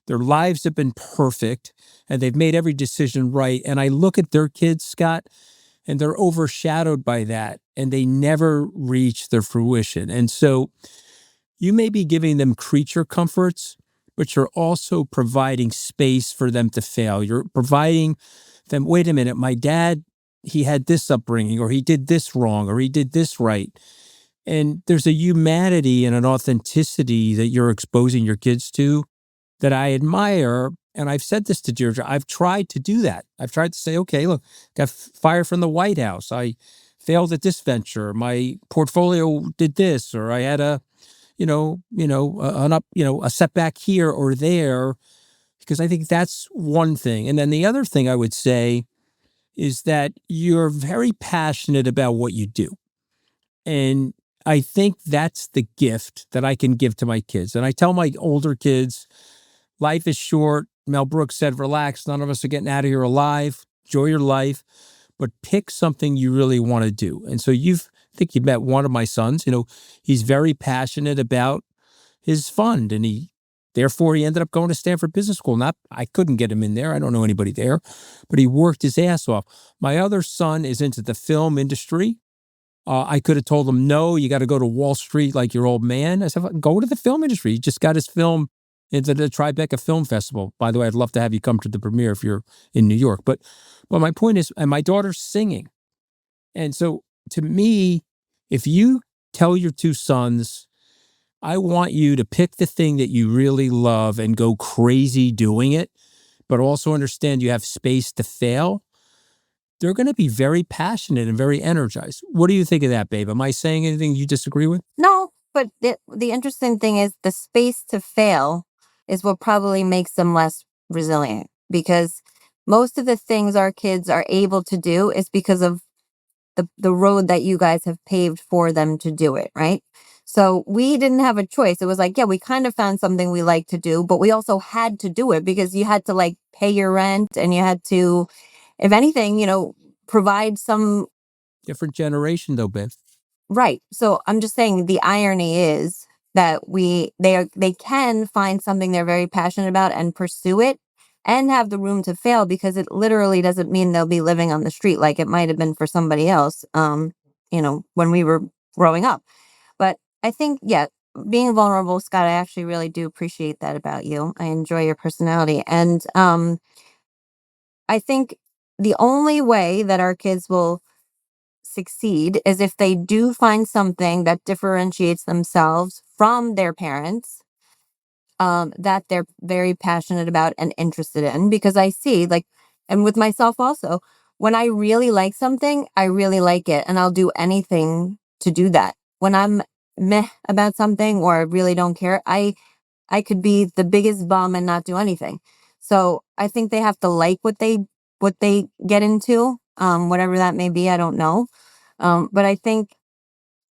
Their lives have been perfect and they've made every decision right. And I look at their kids, Scott, and they're overshadowed by that and they never reach their fruition. And so you may be giving them creature comforts, but you're also providing space for them to fail. You're providing them, wait a minute, my dad, he had this upbringing, or he did this wrong, or he did this right. And there's a humanity and an authenticity that you're exposing your kids to that I admire. And I've said this to Deidre, I've tried to do that. I've tried to say, okay, look, got fired from the White House. I failed at this venture. My portfolio did this, or I had a setback here or there, because I think that's one thing. And then the other thing I would say is that you're very passionate about what you do. And I think that's the gift that I can give to my kids. And I tell my older kids, life is short. Mel Brooks said, relax. None of us are getting out of here alive. Enjoy your life, but pick something you really want to do. And so I think you met one of my sons. He's very passionate about his fund, and therefore he ended up going to Stanford Business School. I couldn't get him in there. I don't know anybody there, but he worked his ass off. My other son is into the film industry. I could have told him, no, you got to go to Wall Street like your old man. I said, go to the film industry. He just got his film into the Tribeca Film Festival. By the way, I'd love to have you come to the premiere if you're in New York. But my point is, and my daughter's singing. And so to me, if you tell your two sons, I want you to pick the thing that you really love and go crazy doing it, but also understand you have space to fail, they're going to be very passionate and very energized. What do you think of that, babe? Am I saying anything you disagree with? No, but the interesting thing is the space to fail is what probably makes them less resilient, because most of the things our kids are able to do is because of the road that you guys have paved for them to do it, right? So we didn't have a choice. It was like, yeah, we kind of found something we like to do, but we also had to do it because you had to pay your rent, and you had to, if anything, provide some. Different generation though, babe. Right. So I'm just saying the irony is that they can find something they're very passionate about and pursue it and have the room to fail, because it literally doesn't mean they'll be living on the street like it might have been for somebody else, when we were growing up. But I think, yeah, being vulnerable, Scott, I actually really do appreciate that about you. I enjoy your personality. And I think the only way that our kids will succeed is if they do find something that differentiates themselves from their parents, that they're very passionate about and interested in. Because I see, and with myself also, when I really like something, I really like it, and I'll do anything to do that. When I'm meh about something or really don't care, I could be the biggest bum and not do anything. So I think they have to like what they get into, whatever that may be. I don't know, but I think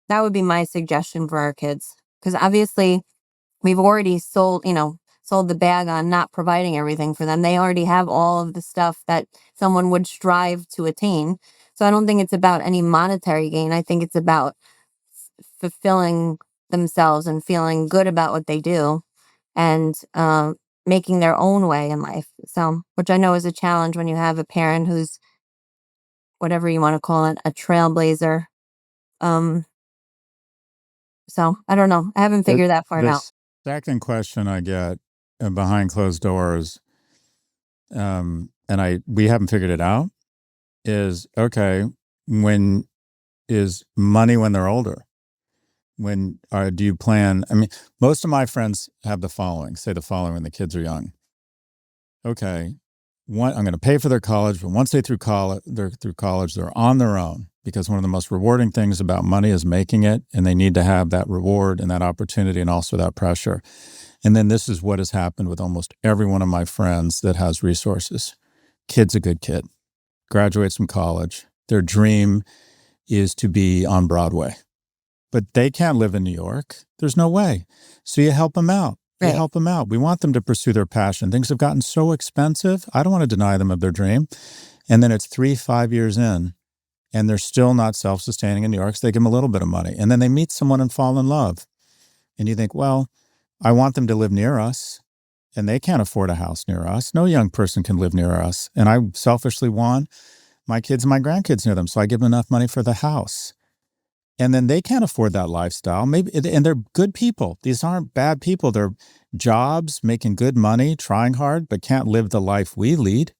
that would be my suggestion for our kids, because obviously we've already sold the bag on not providing everything for them. They already have all of the stuff that someone would strive to attain. So I don't think it's about any monetary gain. I think it's about fulfilling themselves and feeling good about what they do, and making their own way in life. So, which I know is a challenge when you have a parent who's, whatever you want to call it, a trailblazer. Um, so I don't know. I haven't figured that part out. The second question I get behind closed doors, and we haven't figured it out, is okay, when is money when they're older? When do you plan? I mean, most of my friends have the following, say the following when the kids are young. Okay, I'm going to pay for their college, but once they're through college, they're on their own, because one of the most rewarding things about money is making it, and they need to have that reward and that opportunity and also that pressure. And then this is what has happened with almost every one of my friends that has resources. Kid's a good kid, graduates from college. Their dream is to be on Broadway, but they can't live in New York. There's no way. So you help them out. You Right. help them out. We want them to pursue their passion. Things have gotten so expensive. I don't want to deny them of their dream. And then it's 3-5 years in, and they're still not self-sustaining in New York. So they give them a little bit of money. And then they meet someone and fall in love. And you think, well, I want them to live near us, and they can't afford a house near us. No young person can live near us. And I selfishly want my kids and my grandkids near them, so I give them enough money for the house. And then they can't afford that lifestyle. Maybe, and they're good people. These aren't bad people. They're jobs, making good money, trying hard, but can't live the life we lead.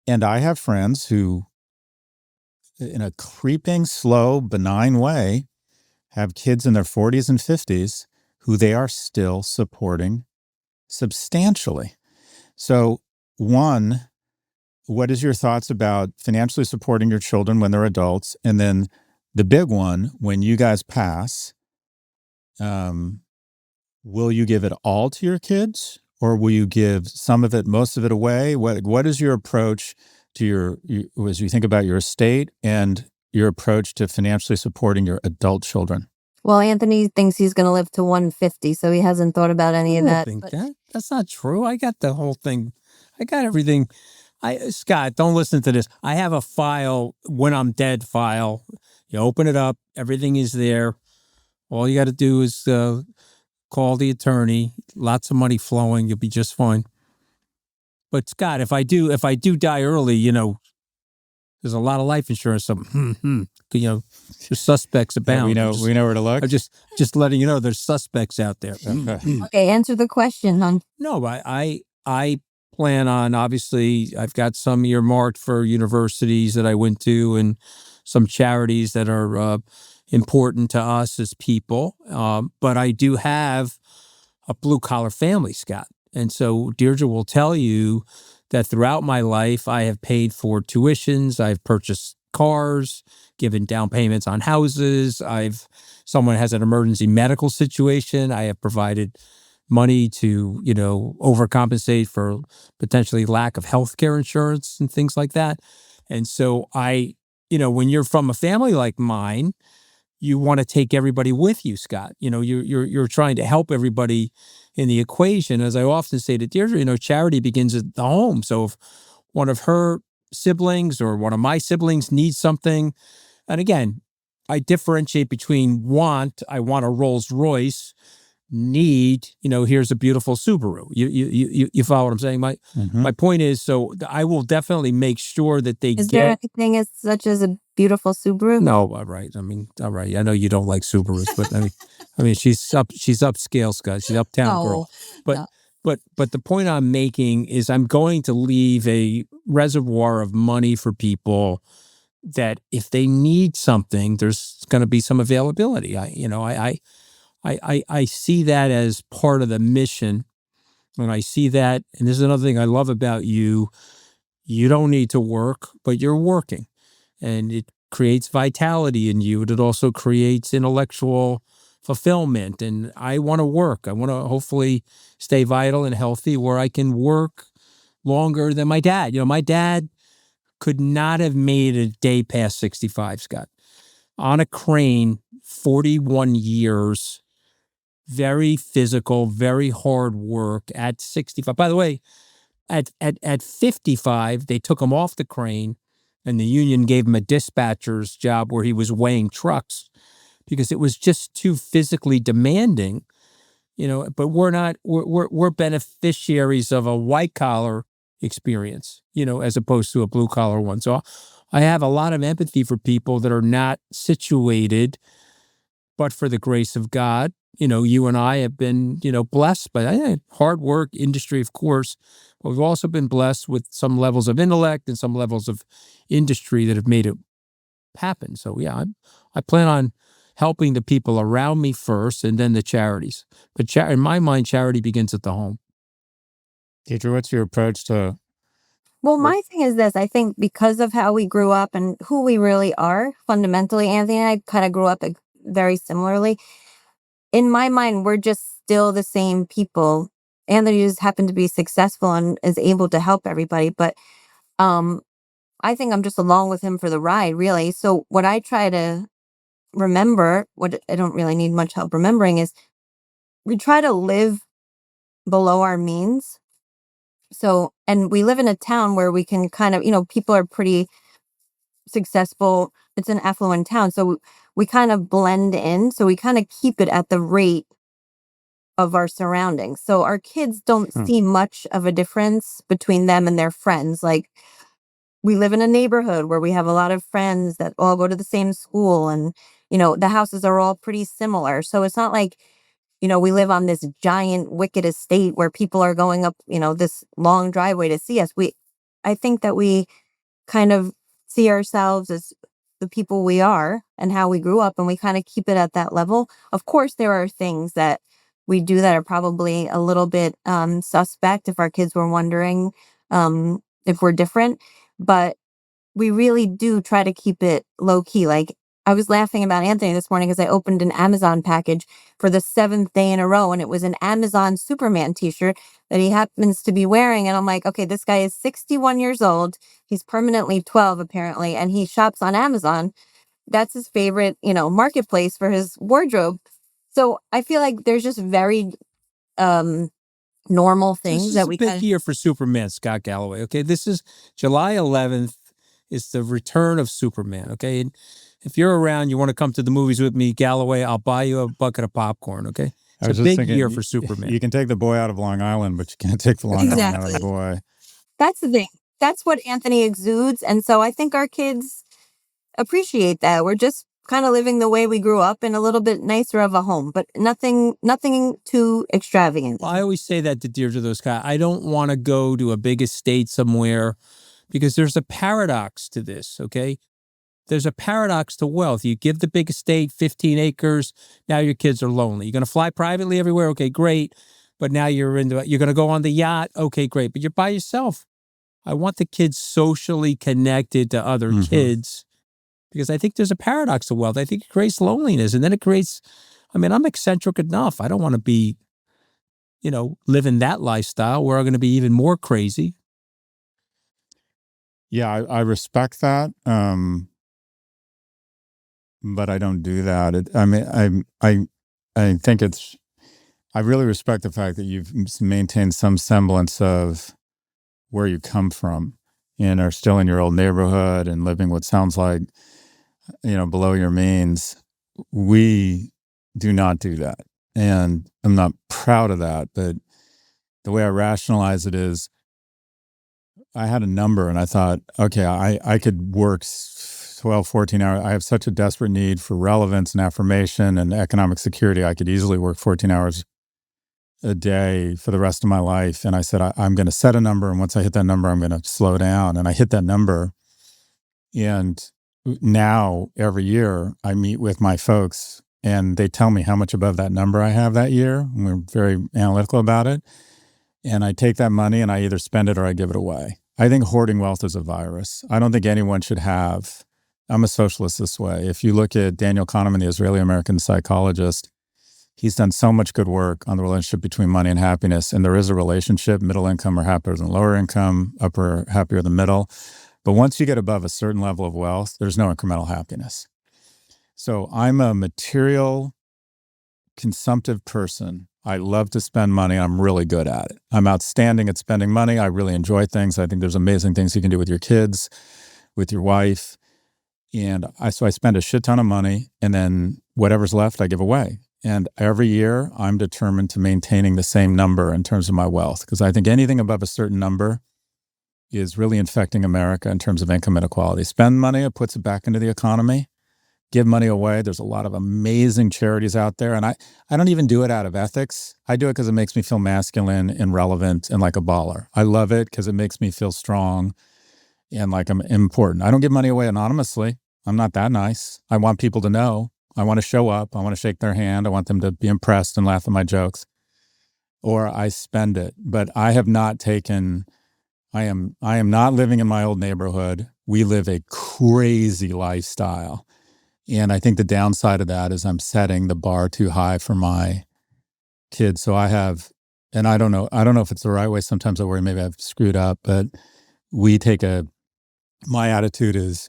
And I have friends who, in a creeping, slow, benign way, have kids in their 40s and 50s who they are still supporting substantially. So, one, what is your thoughts about financially supporting your children when they're adults? And then the big one, when you guys pass, will you give it all to your kids, or will you give some of it, most of it away? What is your approach to as you think about your estate and your approach to financially supporting your adult children? Well, Anthony thinks he's going to live to 150, so he hasn't thought about any of I don't that. think But that's not true. I got the whole thing. I got everything. Scott, don't listen to this. I have a file, when I'm dead file. You open it up, everything is there. All you got to do is call the attorney. Lots of money flowing. You'll be just fine. But Scott, if I do die early, there's a lot of life insurance. So, the suspects abound. We know where to look. I'm just letting you know there's suspects out there. okay, answer the question, hon. No, I plan on, obviously, I've got some earmarked for universities that I went to and some charities that are important to us as people. But I do have a blue collar family, Scott. And so Deirdre will tell you that throughout my life, I have paid for tuitions, I've purchased cars, given down payments on houses. Someone has an emergency medical situation, I have provided money to, overcompensate for potentially lack of healthcare insurance and things like that. And so when you're from a family like mine, you want to take everybody with you, Scott. You're trying to help everybody in the equation. As I often say to Deirdre, charity begins at the home. So if one of her siblings or one of my siblings needs something, and again, I differentiate between I want a Rolls Royce, need, here's a beautiful Subaru. You follow what I'm saying? My point is, so I will definitely make sure that they Is there anything as such as a beautiful Subaru? No, all right. All right. I know you don't like Subarus, but I mean, she's upscale, Scott. She's uptown girl. But the point I'm making is I'm going to leave a reservoir of money for people that if they need something, there's going to be some availability. I see that as part of the mission. And I see that, and this is another thing I love about you. You don't need to work, but you're working. And creates vitality in you. It also creates intellectual fulfillment. And I want to work. I want to hopefully stay vital and healthy where I can work longer than my dad. My dad could not have made a day past 65, Scott. On a crane, 41 years, very physical, very hard work at 65. By the way, at 55, they took him off the crane and the union gave him a dispatcher's job where he was weighing trucks because it was just too physically demanding, but we're beneficiaries of a white collar experience, as opposed to a blue collar one. So I have a lot of empathy for people that are not situated, but for the grace of God. You and I have been, blessed by hard work, industry, of course, but we've also been blessed with some levels of intellect and some levels of industry that have made it happen. So yeah, I plan on helping the people around me first and then the charities. But in my mind, charity begins at the home. Deidre, what's your approach to... Well, my thing is this. I think because of how we grew up and who we really are, fundamentally, Anthony and I kind of grew up very similarly. In my mind, we're just still the same people. Anthony just happened to be successful and is able to help everybody. But I think I'm just along with him for the ride, really. So what I try to remember, what I don't really need much help remembering, is we try to live below our means. So, and we live in a town where we can kind of, people are pretty successful. It's an affluent town. So we kind of blend in. So we kind of keep it at the rate of our surroundings. So our kids don't see much of a difference between them and their friends. Like, we live in a neighborhood where we have a lot of friends that all go to the same school, and, the houses are all pretty similar. So it's not like, we live on this giant wicked estate where people are going up, this long driveway to see us. I think that we kind of see ourselves as the people we are and how we grew up, and we kind of keep it at that level. Of course, there are things that we do that are probably a little bit suspect if our kids were wondering if we're different, but we really do try to keep it low key. Like, I was laughing about Anthony this morning because I opened an Amazon package for the 7th day in a row, and it was an Amazon Superman t-shirt that he happens to be wearing. And I'm like, okay, this guy is 61 years old. He's permanently 12, apparently, and he shops on Amazon. That's his favorite, marketplace for his wardrobe. So I feel like there's just very normal things that we This is a big year for Superman, Scott Galloway. Okay, this is July 11th. It's the return of Superman. Okay, and if you're around, you want to come to the movies with me, Galloway, I'll buy you a bucket of popcorn. Okay, it's a big year for Superman. You can take the boy out of Long Island, but you can't take the Long Island out of the boy. That's the thing. That's what Anthony exudes, and so I think our kids appreciate that. We're just kind of living the way we grew up in a little bit nicer of a home, but nothing too extravagant. Well, I always say that to Deidre, those guys. I don't want to go to a big estate somewhere because there's a paradox to this, okay? There's a paradox to wealth. You give the big estate 15 acres, now your kids are lonely. You're going to fly privately everywhere? Okay, great. But now you're going to go on the yacht? Okay, great. But you're by yourself. I want the kids socially connected to other kids, because I think there's a paradox to wealth. I think it creates loneliness, and then it creates, I'm eccentric enough. I don't want to be, living that lifestyle where I'm going to be even more crazy. Yeah, I respect that. But I don't do that. I think I really respect the fact that you've maintained some semblance of where you come from and are still in your old neighborhood and living what sounds like, below your means. We do not do that. And I'm not proud of that, but the way I rationalize it is I had a number and I thought, okay, I could work 12, 14 hours. I have such a desperate need for relevance and affirmation and economic security. I could easily work 14 hours a day for the rest of my life. And I said, I'm going to set a number. And once I hit that number, I'm going to slow down. And I hit that number. And now every year I meet with my folks and they tell me how much above that number I have that year. And we're very analytical about it. And I take that money and I either spend it or I give it away. I think hoarding wealth is a virus. I don't think anyone should have I'm a socialist this way. If you look at Daniel Kahneman, the Israeli-American psychologist, he's done so much good work on the relationship between money and happiness. And there is a relationship. Middle income are happier than lower income, upper happier than middle. But once you get above a certain level of wealth, there's no incremental happiness. So I'm a material, consumptive person. I love to spend money. I'm really good at it. I'm outstanding at spending money. I really enjoy things. I think there's amazing things you can do with your kids, with your wife. And so I spend a shit ton of money, and then whatever's left, I give away. And every year, I'm determined to maintaining the same number in terms of my wealth, because I think anything above a certain number is really infecting America in terms of income inequality. Spend money, it puts it back into the economy. Give money away. There's a lot of amazing charities out there. And I don't even do it out of ethics. I do it because it makes me feel masculine and relevant and like a baller. I love it because it makes me feel strong and like I'm important. I don't give money away anonymously. I'm not that nice. I want people to know. I want to show up. I want to shake their hand. I want them to be impressed and laugh at my jokes. Or I spend it. But I have not taken, I am not living in my old neighborhood. We live a crazy lifestyle. And I think the downside of that is I'm setting the bar too high for my kids. So I have, and I don't know if it's the right way. Sometimes I worry maybe I've screwed up, but my attitude is,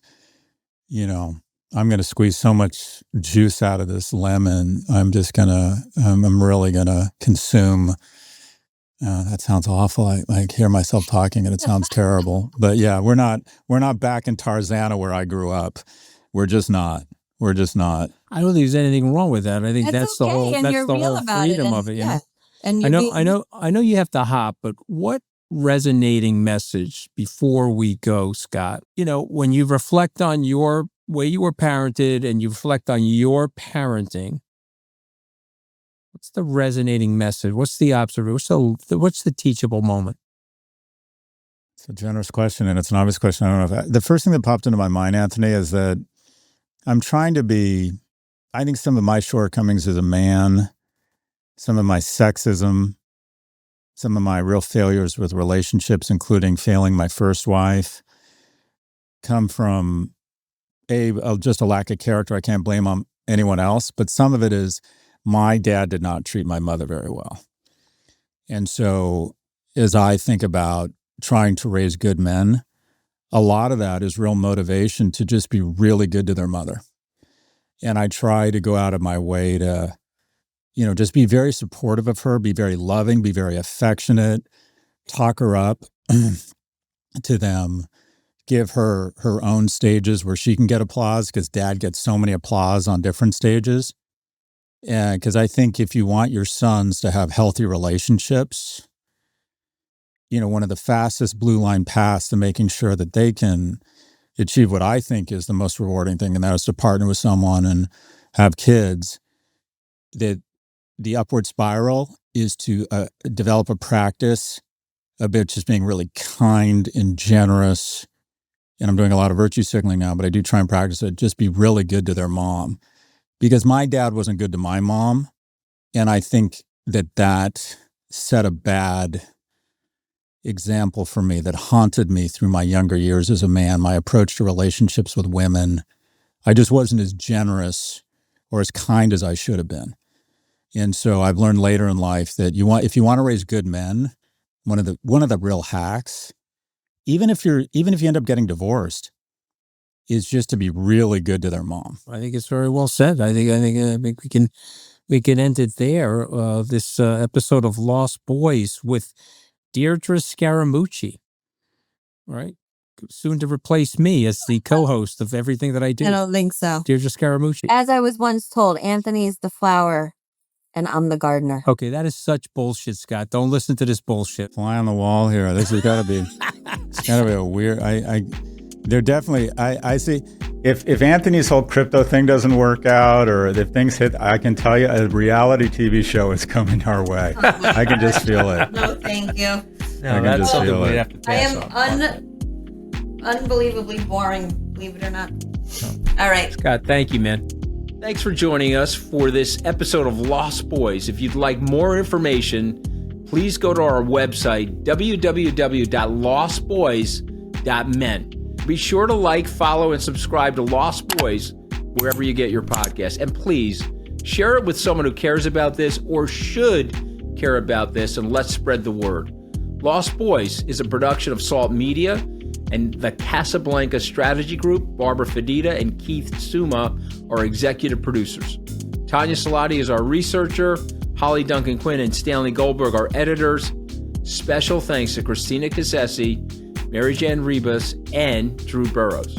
I'm going to squeeze so much juice out of this lemon. I'm really going to consume. That sounds awful. I hear myself talking and it sounds terrible. But yeah, we're not back in Tarzana where I grew up. We're just not. I don't think there's anything wrong with that. I think that's the whole freedom of it. Yeah. And I know you have to hop, but what resonating message before we go, Scott? When you reflect on your way you were parented and you reflect on your parenting, what's the resonating message? What's the observation? What's the teachable moment? It's a generous question, and it's an obvious question. I don't know if the first thing that popped into my mind, Anthony, is that I'm trying to be, I think some of my shortcomings as a man, some of my sexism, some of my real failures with relationships, including failing my first wife, come from just a lack of character. I can't blame on anyone else, but some of it is my dad did not treat my mother very well. And so as I think about trying to raise good men, a lot of that is real motivation to just be really good to their mother. And I try to go out of my way to, just be very supportive of her, be very loving, be very affectionate, talk her up to them, give her her own stages where she can get applause, because dad gets so many applause on different stages. Because I think if you want your sons to have healthy relationships, one of the fastest blue line paths to making sure that they can achieve what I think is the most rewarding thing, and that is to partner with someone and have kids, that the upward spiral is to develop a practice of just being really kind and generous. And I'm doing a lot of virtue signaling now, but I do try and practice it. Just be really good to their mom, because my dad wasn't good to my mom. And I think that set a bad example for me that haunted me through my younger years as a man. My approach to relationships with women, I just wasn't as generous or as kind as I should have been. And so I've learned later in life that if you want to raise good men, one of the real hacks, even if you end up getting divorced, is just to be really good to their mom. I think it's very well said. I think we can end it there. This episode of Lost Boys with Deidre Scaramucci, right? Soon to replace me as the co-host of everything that I do. I don't think so. Deirdre Scaramucci. As I was once told, Anthony's the flower and I'm the gardener. Okay, that is such bullshit, Scott. Don't listen to this bullshit. Fly on the wall here. This has got to be, it's got to be a weird, they're definitely, I see, if Anthony's whole crypto thing doesn't work out, or if things hit, I can tell you a reality TV show is coming our way. I can just feel it. No, thank you. No, that's something we have to pass unbelievably boring, believe it or not. All right. Scott, thank you, man. Thanks for joining us for this episode of Lost Boys. If you'd like more information, please go to our website, www.lostboys.men. Be sure to like, follow, and subscribe to Lost Boys wherever you get your podcasts. And please share it with someone who cares about this or should care about this, and let's spread the word. Lost Boys is a production of Salt Media and the Casablanca Strategy Group. Barbara Fedita and Keith Suma are executive producers. Tanya Salati is our researcher. Holly Duncan Quinn and Stanley Goldberg are editors. Special thanks to Christina Cassesi, Mary Jan Rebus, and Drew Burrows.